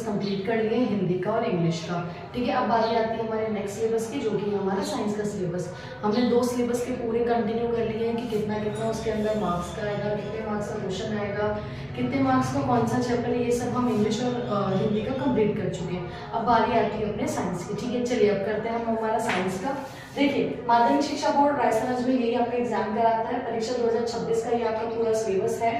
Syllabus complete कर लिए हिंदी का और इंग्लिश का। ठीक है, अब बारी आती है हमारे नेक्स्ट सिलेबस की, जो कि हमारा साइंस का सिलेबस। हमने 2 सिलेबस के पूरे कंटिन्यू कर लिए हैं कि कितना कितना उसके अंदर मार्क्स का आएगा, कितने मार्क्स का क्वेश्चन आएगा, कितने मार्क्स का कौन सा चैप्टर है, ये सब हम इंग्लिश और हिंदी का कंप्लीट कर चुके हैं। अब बारी आती है अपने साइंस की। ठीक है, चलिए अब करते हैं हम हमारा साइंस का। देखिए, माध्यमिक शिक्षा बोर्ड राजस्थान में यही आपका एग्जाम कराता है। परीक्षा 2026 का ये आपका पूरा सिलेबस है।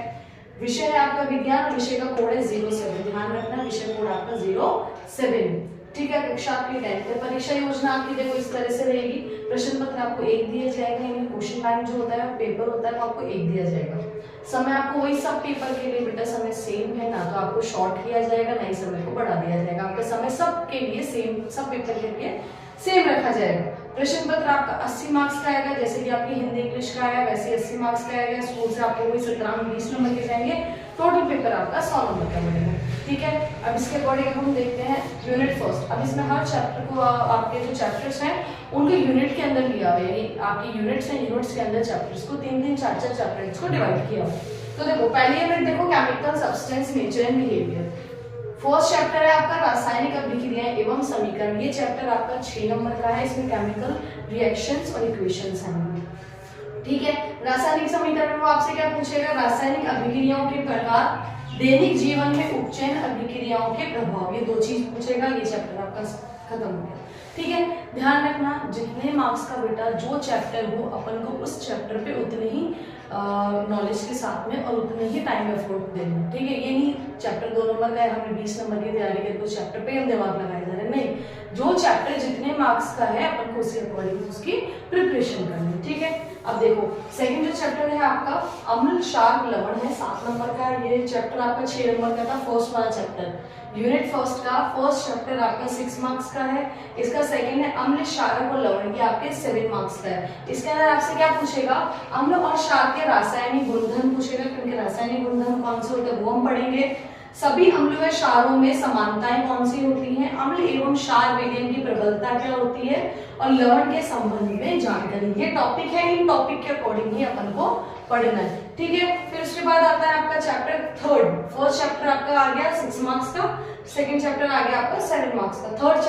विषय है आपका विज्ञान और विषय का कोड है 07। ध्यान रखना, विषय कोड आपका 07। ठीक है, कक्षा आपकी 10th है। परीक्षा योजना आपकी देखो इस तरह से रहेगी। प्रश्न पत्र आपको 1 दिया जाएगा, यानी क्वेश्चन बैंक जो होता है पेपर होता है वो आपको 1 दिया जाएगा। समय आपको वही सब पेपर के लिए बेटा समय सेम है, ना तो आपको शॉर्ट किया जाएगा ना ही समय को बढ़ा दिया जाएगा। आपका समय सब के लिए सेम, सब पेपर के लिए सेम रखा जाएगा। प्रश्न पत्र आपका 80 मार्क्स का आएगा, जैसे कि आपकी हिंदी इंग्लिश का आया वैसे 80 मार्क्स का आएगा। स्कूल से आपको वही 17-20 नंबर के जाएंगे। टोटल पेपर आपका 100 नंबर का बनेगा। ठीक है, अब इसके अकॉर्डिंग हम देखते हैं यूनिट फर्स्ट। अब इसमें हर चैप्टर को आपके जो चैप्टर्स हैं उनके यूनिट के अंदर लिया हुआ है, यानी आपकी यूनिट्स हैं, यूनिट्स के अंदर चैप्टर्स को 3-3, 4-4 चैप्टर्स को डिवाइड किया हुआ है। तो देखो पहली यूनिट देखो chemical substance nature and behaviour. First chapter है आपका रासायनिक अभिक्रियाएं एवं समीकरण। ये चैप्टर आपका 6 नंबर का है। इसमें केमिकल रिएक्शंस और इक्वेशंस हैं। ठीक है, रासायनिक समीकरण में आपसे क्या पूछेगा, रासायनिक अभिक्रियाओं के प्रकार, दैनिक जीवन में उपचयन अभिक्रियाओं के प्रभाव, ये 2 चीज पूछेगा। ये चैप्टर आपका खत्म हो गया। ठीक है, ध्यान रखना जितने मार्क्स का बेटा जो चैप्टर हो अपन को उस चैप्टर पे उतने ही नॉलेज के साथ में और उतने ही टाइम एफर्ट देना। ठीक है, ये नहीं चैप्टर 2 नंबर का है हमने 20 नंबर की तैयारी करके उस चैप्टर पे हम दिमाग लगाए जा रहे हैं, नहीं। जो चैप्टर जितने मार्क्स का है अपन को उसके अकॉर्डिंग उसकी प्रिपरेशन करनी। ठीक है, अब देखो सेकंड जो चैप्टर है आपका अम्ल क्षार लवण है, 7 नंबर का। ये चैप्टर आपका 6 नंबर का था, फर्स्ट वाला चैप्टर। यूनिट फर्स्ट का फर्स्ट चैप्टर आपका 6 मार्क्स का है। इसका सेकंड है अम्ल क्षारक और लवण, ये आपके 7 मार्क्स का है। इसके अंदर आपसे क्या पूछेगा, अम्ल और क्षार के रासायनिक गुणधर्म पूछेगा, क्योंकि रासायनिक गुणधर्म कौन से होते हैं वो हम पढ़ेंगे। सभी अम्लों व क्षारों में समानताएं कौन सी होती हैं, अम्ल एवं क्षार विलयन की प्रबलता क्या होती है, और लवण के संबंध में जानकारी। ये टॉपिक है, इन टॉपिक के अकॉर्डिंग ही अपन को पढ़ना है। ठीक है, फिर उसके बाद आता है आपका चैप्टर थर्ड। फर्स्ट चैप्टर आपका आ गया 6 मार्क्स का, सेकंड चैप्टर आ गया आपका 7 मार्क्स का। थर्ड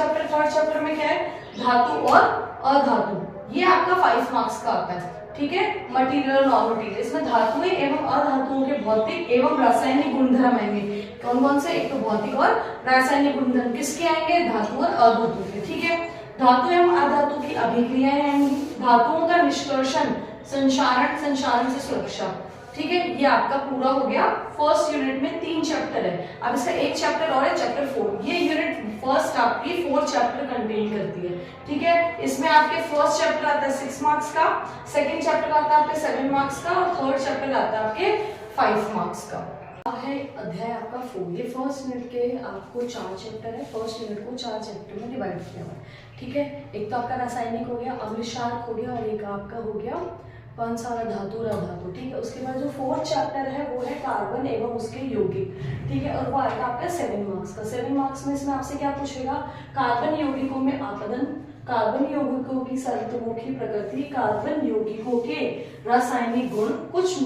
चैप्टर में क्या है, धातु और अधातु, ये आपका 5 मार्क्स का आता है। ठीक है, मटेरियल और नॉन मटेरियल, इसमें धातुएं एवं अधातुओं के भौतिक एवं रासायनिक गुणधर्म आएंगे। कौन कौन से, एक तो भौतिक और रासायनिक गुणधर्म किसके आएंगे, धातु और अधातु के। ठीक है, धातु एवं अधातु की अभिक्रियाएं आएंगी, धातुओं का निष्कर्षण, संक्षारण से सुरक्षा। ठीक है, ये आपका पूरा हो गया। फर्स्ट यूनिट में 3 चैप्टर है। अब इसका एक चैप्टर और है, चैप्टर 4। ये यूनिट फर्स्ट आपकी 4 चैप्टर कंटेन करती है। ठीक है, इसमें आपके फर्स्ट चैप्टर आता है 6 मार्क्स का, सेकंड चैप्टर आता है आपके 7 मार्क्स का, और थर्ड चैप्टर आता है आपके 5 मार्क्स का। है अध्याय आपका 4। ये फर्स्ट यूनिट के आपको 4 चैप्टर है। फर्स्ट यूनिट को 4 चैप्टर में डिवाइड किया हुआ है। ठीक है, एक तो आपका रासायनिक हो गया, अम्ल क्षारक हो गया, और एक आपका हो गया कौन सा वाला, धातु और अधातु। ठीक है, उसके बाद जो 4th चैप्टर है वो है कार्बन एवं उसके यौगिक। ठीक है, और वो आएगा आपका 7 मार्क्स का। 7 मार्क्स में इसमें आपसे क्या पूछेगा, कार्बन यौगिकों में आपदन, कार्बन यौगिकों की सर्वतोमुखी प्रकृति, कार्बन यौगिकों के रासायनिक गुण, कुछ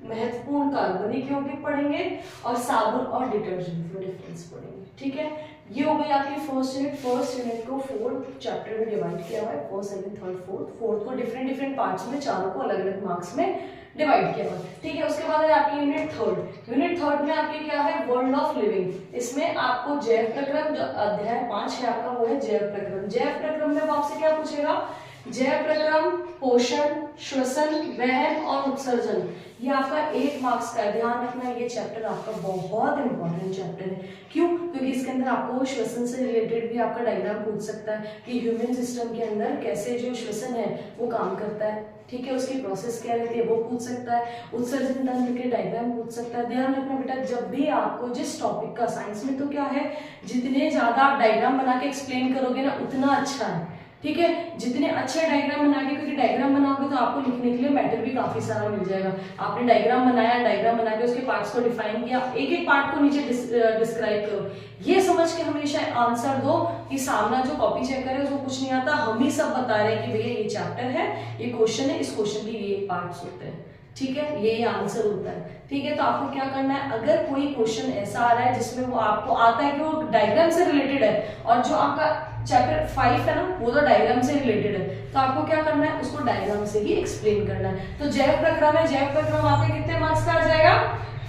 महत्वपूर्ण कार्बनिक यौगिक पढ़ेंगे, और साबुन और डिटर्जेंट में डिफरेंस पढ़ेंगे। ठीक है, ये हो गई आपकी फर्स्ट यूनिट। फर्स्ट यूनिट को 4 चैप्टर में डिवाइड किया हुआ है, फर्स्ट, सेकंड, थर्ड, फोर्थ को डिफरेंट पार्ट्स में, चारों को अलग अलग मार्क्स में डिवाइड किया हुआ है। ठीक है, उसके बाद है आपकी यूनिट थर्ड। यूनिट थर्ड में आपकी क्या है, वर्ल्ड ऑफ लिविंग। इसमें आपको जैव प्रक्रम, जो अध्याय 5 है आपका वो है जैव प्रक्रम। जैव प्रक्रम में आपसे क्या पूछेगा, जैव प्रक्रम, पोषण, श्वसन, वहन और उत्सर्जन, ये आपका 8 मार्क्स का है। ध्यान रखना, ये चैप्टर आपका बहुत इंपॉर्टेंट चैप्टर है। क्यों, क्योंकि इसके अंदर आपको श्वसन से रिलेटेड भी आपका डायग्राम पूछ सकता है कि ह्यूमन सिस्टम के अंदर कैसे जो श्वसन है वो काम करता है। ठीक है, उसकी प्रोसेस क्या रहती है वो पूछ सकता है। उत्सर्जन तंत्र के डायग्राम पूछ सकता है। ध्यान रखना बेटा, जब भी आपको जिस टॉपिक का, साइंस में तो क्या है, जितने ज्यादा आप डायग्राम बना के एक्सप्लेन करोगे ना उतना अच्छा है। ठीक है, जितने अच्छे डायग्राम बना के, क्योंकि डायग्राम बनाओगे तो आपको लिखने के लिए मैटर भी काफी सारा मिल जाएगा। आपने डायग्राम बनाया, डायग्राम बना के उसके पार्ट्स को डिफाइन किया, एक एक पार्ट को नीचे डिस्क्राइब करो। ये समझ के हमेशा आंसर दो कि सामना जो कॉपी चेक करे उसको कुछ नहीं आता, हम ही सब बता रहे हैं कि भैया ये चैप्टर है, ये क्वेश्चन है, इस क्वेश्चन के ये पार्ट्स होते हैं। ठीक है, ये आंसर होता है। ठीक है, तो आपको क्या करना है, अगर कोई क्वेश्चन ऐसा आ रहा है जिसमें वो आपको आता है कि वो डायग्राम से रिलेटेड है और जो आपका चैप्टर 5 है ना वो तो डायग्राम से रिलेटेड है, तो आपको क्या करना है, उसको डायग्राम से ही एक्सप्लेन करना है। तो जैव प्रक्रम है, जैव प्रक्रम वहां पे कितने मार्क्स का आ जाएगा,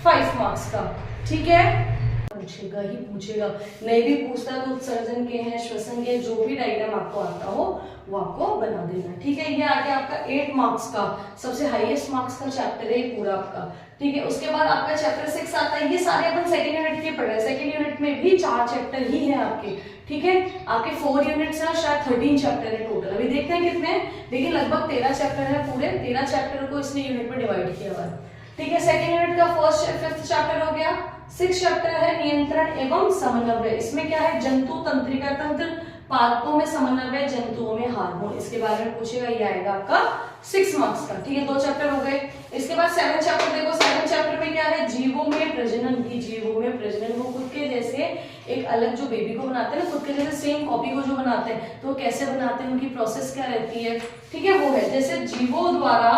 5 मार्क्स का। ठीक है, पूछेगा ही पूछेगा, नहीं भी पूछता तो उत्सर्जन के हैं, श्वसन के, जो भी डायग्राम आपको आता हो वो आपको बना देना। ठीक है, ये आगे आपका 8 मार्क्स का सबसे हाईएस्ट मार्क्स का चैप्टर है पूरा आपका। ठीक है, उसके बाद आपका चैप्टर 6 आता है, ये सारे अपन सेकंड यूनिट के पढ़ रहे हैं। सेकंड यूनिट में भी 4 चैप्टर ही है आपके। ठीक है, आपके 4 यूनिट्स हैं, शायद 13 चैप्टर है टोटल, अभी देखते हैं कितने हैं, लेकिन लगभग 13 चैप्टर है, पूरे 13 चैप्टर को इसने यूनिट में डिवाइड किया हुआ है। ठीक है, सेकंड यूनिट का 5th चैप्टर हो गया। 6th चैप्टर है नियंत्रण एवं समन्वय, इसमें क्या है, जंतु तंत्रिका तंत्र, पादपों में समन्वय, जंतुओं में हार्मोन, इसके बारे में पूछेगा, ये आएगा आपका 6 मार्क्स का। ठीक है, 2 चैप्टर हो गए। इसके बाद 7th चैप्टर देखो, 7th चैप्टर में क्या है, जीवों में प्रजनन की, जीवों में प्रजनन, वो खुद के जैसे एक अलग जो बेबी को बनाते हैं ना, खुद के जैसे सेम कॉपी को जो बनाते हैं, तो कैसे बनाते हैं, उनकी प्रोसेस क्या रहती है। ठीक है, वो है जैसे जीवों द्वारा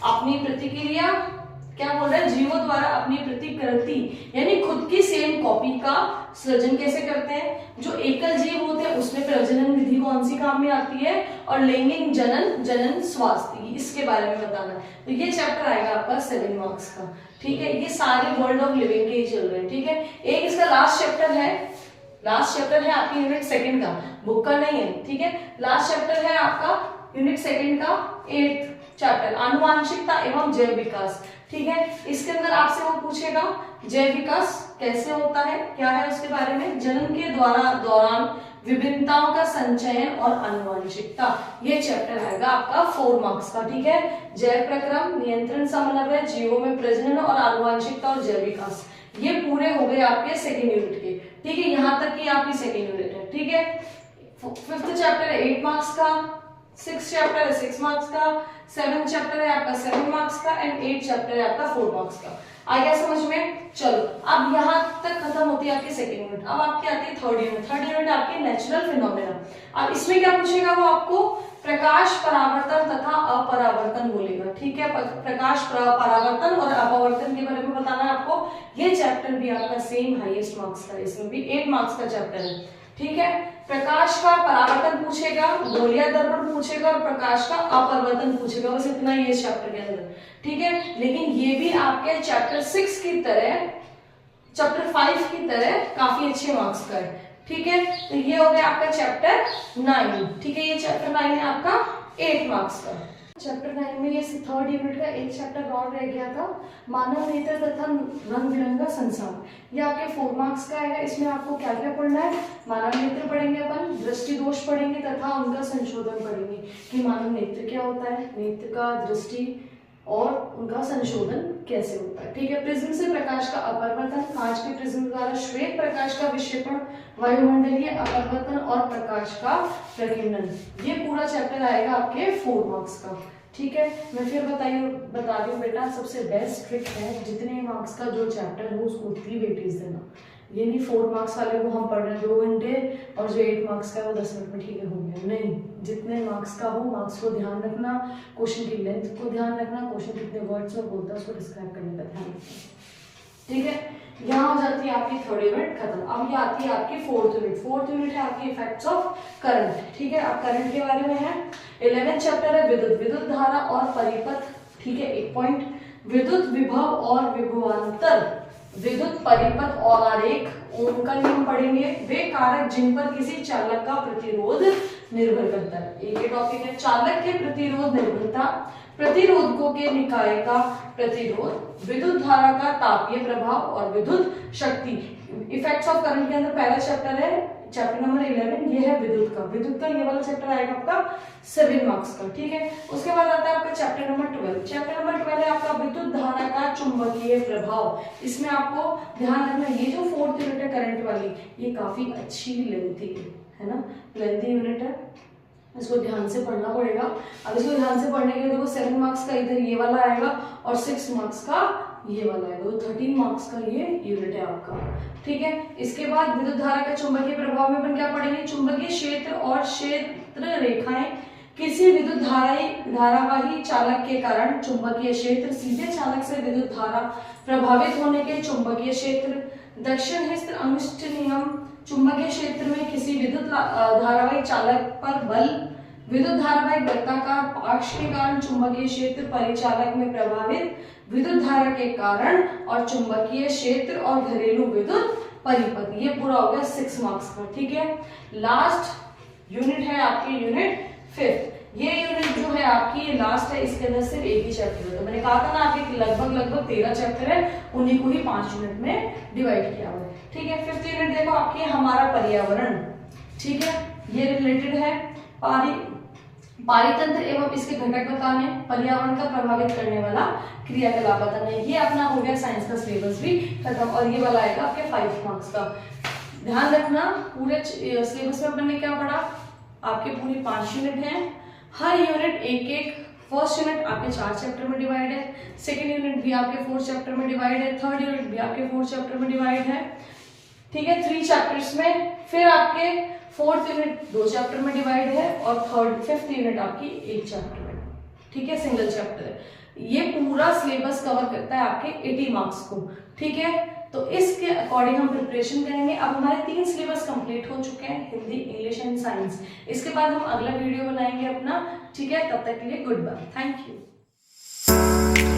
अपनी प्रतिक्रिया, क्या बोल रहे हैं, जीवों द्वारा अपनी प्रतिकृति यानी खुद की सेम कॉपी का सृजन कैसे करते हैं। जो एकल जीव होते हैं उसमें प्रजनन विधि कौन सी काम में आती है, और लैंगिक जनन, जनन स्वास्थ्य, इसके बारे में बताना है। तो ये चैप्टर आएगा आपका 7 मार्क्स का। ठीक है, ये सारे वर्ल्ड ऑफ लिविंग के ही चल रहे हैं। ठीक है, एक इसका लास्ट चैप्टर है, लास्ट चैप्टर है आपकी यूनिट 2 का, बुक का नहीं है। ठीक है, लास्ट चैप्टर है आपका यूनिट 2 का 8th चैप्टर, आनुवांशिकता एवं जैव विकास। ठीक है, इसके अंदर आपसे वो पूछेगा जैव विकास कैसे होता है, क्या है उसके बारे में, जनन के दौरान विभिन्नताओं का संचयन और आनुवांशिकता, ये चैप्टर आएगा आपका 4 मार्क्स का। ठीक है, जैव प्रक्रम, नियंत्रण समन्वय, जीवों में प्रजनन और आनुवांशिकता और जैव विकास, ये पूरे हो गए आपके 2nd यूनिट के। ठीक है, यहां तक की आपकी 2nd यूनिट है। ठीक है, 5th चैप्टर है 8 मार्क्स का, 6th चैप्टर है 6 मार्क्स का, 7th चैप्टर है आपका 7 मार्क्स का, एंड 8th चैप्टर है आपका 4 मार्क्स का। आ गया समझ में। चलो, अब यहाँ तक खत्म होती है आपकी 2nd यूनिट। अब आपकी आती है 3rd यूनिट। 3rd यूनिट आपकी नेचुरल फिनोमेना। अब इसमें क्या पूछेगा, वो आपको प्रकाश परावर्तन तथा अपरावर्तन बोलेगा। ठीक है, प्रकाश परावर्तन और अपवर्तन के बारे में बताना है आपको। ये चैप्टर भी आपका सेम हाईएस्ट मार्क्स का, इसमें भी 8 मार्क्स का चैप्टर है। ठीक है, प्रकाश का परावर्तन पूछेगा, गोलिया दर्पण पूछेगा और प्रकाश का अपवर्तन पूछेगा, बस इतना ही है इस चैप्टर के अंदर। ठीक है, लेकिन ये भी आपके चैप्टर 6 की तरह, चैप्टर 5 की तरह काफी अच्छे मार्क्स का है। ठीक है, तो ये हो गया आपका चैप्टर 9। ठीक है, ये चैप्टर 9 है आपका 8 मार्क्स का। चैप्टर 9 में ये 3rd यूनिट का एक चैप्टर और रह गया था, मानव नेत्र तथा रंग बिरंगा संसार। ये आपके 4 मार्क्स का आएगा। इसमें आपको क्या क्या पढ़ना है, मानव नेत्र पढ़ेंगे अपन, दृष्टि दोष पढ़ेंगे तथा उनका संशोधन पढ़ेंगे कि मानव नेत्र क्या होता है, नेत्र का, दृष्टि और उनका संशोधन कैसे होता है। ठीक है, प्रिज्म से प्रकाश का अपवर्तन, कांच के प्रिज्म द्वारा श्वेत प्रकाश का विक्षेपण, वायुमंडलीय अपवर्तन और प्रकाश का प्रकीर्णन, ये पूरा चैप्टर आएगा आपके 4 मार्क्स का। ठीक है, मैं फिर बता रही हूँ बेटा, सबसे बेस्ट ट्रिक है, जितने मार्क्स का जो चैप्टर हो उसको उतनी वेटेज देना। ये नहीं 4 मार्क्स वाले को हम पढ़ रहे हैं 2 घंटे और जो 8 मार्क्स का है वो 10 मिनट में ठीक है हो गया, नहीं, जितने मार्क्स का हो मार्क्स को ध्यान रखना, क्वेश्चन की लेंथ को ध्यान रखना, क्वेश्चन कितने वर्ड्स में बोलता है उसको डिस्क्राइब करने का ध्यान रखना। ठीक है, यहाँ हो जाती है आपकी 3rd यूनिट खत्म। अब ये आती है आपकी 4th यूनिट। 4th यूनिट है आपकी इफेक्ट्स ऑफ करंट। ठीक है, आप करंट के बारे में है। 11th चैप्टर है विद्युत, विद्युत धारा और परिपथ। ठीक है, 1 पॉइंट, विद्युत विभव और विभवांतर, विद्युत परिपथ और आरेख, ओम का नियम पढ़ेंगे, वे कारक जिन पर किसी चालक का प्रतिरोध निर्भर करता है। एक ही टॉपिक है, चालक के प्रतिरोध निर्भरता, प्रतिरोधकों के निकाय का प्रतिरोध, विद्युत धारा का तापीय प्रभाव और विद्युत शक्ति। इफेक्ट्स ऑफ करंट के अंदर पहला चैप्टर है, चैप्टर नंबर 11, ये है विद्युत का। विद्युत का ये वाला चैप्टर आएगा आपका 7 मार्क्स का। ठीक है, उसके बाद आता है आपका चैप्टर नंबर 12। चैप्टर नंबर 12 है आपका विद्युत धारा का चुंबकीय प्रभाव। इसमें आपको ध्यान रखना, ये जो 4th यूनिट है करंट वाली, ये काफी अच्छी लेंथी है ना, लेंथी यूनिट है, इसको ध्यान से पढ़ना पड़ेगा। अब इसको ध्यान से पढ़ने के लिए देखो 7 मार्क्स का इधर ये वाला आएगा और 6 मार्क्स का ये वाला आएगा, तो 13 मार्क्स का ये यूनिट है आपका। ठीक है, इसके बाद विद्युत धारा के चुंबकीय प्रभाव में अपन क्या पढ़ेंगे, चुंबकीय क्षेत्र और क्षेत्र रेखाएं किसी विद्युत धारावाही चालक के कारण चुंबकीय क्षेत्र, सीधे चालक से विद्युत धारा प्रभावित होने के चुंबकीय क्षेत्र। दक्षिण हिस्त अंगुष्ठ नियम, चुंबकीय क्षेत्र में किसी विद्युत धारावाही चालक पर बल, विद्युत धारावाही वृत्ताकार पाश के कारण चुंबकीय क्षेत्र, परिचालक में प्रभावित विद्युत धारा के कारण और चुंबकीय क्षेत्र और घरेलू विद्युत परिपथ। ये पूरा हो गया 6 मार्क्स का। ठीक है, लास्ट यूनिट है आपकी यूनिट 5। ये यूनिट जो है आपकी ये लास्ट है, इसके अंदर सिर्फ एक ही चैप्टर है। तो मैंने कहा था ना आपके लगभग 13 चैप्टर है, उन्हीं को ही 5 यूनिट में डिवाइड किया हुआ है। ठीक है, 5th यूनिट देखो आपकी हमारा पर्यावरण। ठीक है, ये रिलेटेड है पारितंत्र एवं इसके घटक बताने, पर्यावरण का प्रभावित करने वाला क्रियाकलाप बताना। ये अपना हो गया साइंस का सिलेबस भी खत्म, और ये वाला आएगा आपके 5 मार्क्स का। ध्यान रखना पूरे सिलेबस में अपन ने क्या पढ़ा, आपके पूरी 5 यूनिट हैं, हर यूनिट एक फर्स्ट यूनिट आपके 4 चैप्टर में डिवाइड है, सेकेंड यूनिट भी आपके 4 चैप्टर में डिवाइड है, थर्ड यूनिट भी आपके 4 चैप्टर में डिवाइड है। ठीक है, 3 चैप्टर्स में, फिर आपके 4th यूनिट 2 चैप्टर में डिवाइड है, और 5th यूनिट आपकी 1 चैप्टर में। ठीक है, सिंगल चैप्टर है। ये पूरा सिलेबस कवर करता है आपके 80 मार्क्स को। ठीक है, तो इसके अकॉर्डिंग हम प्रिपरेशन करेंगे। अब हमारे 3 सिलेबस कंप्लीट हो चुके हैं, हिंदी, इंग्लिश एंड साइंस। इसके बाद हम अगला वीडियो बनाएंगे अपना। ठीक है, तब तक के लिए गुड बाय, थैंक यू।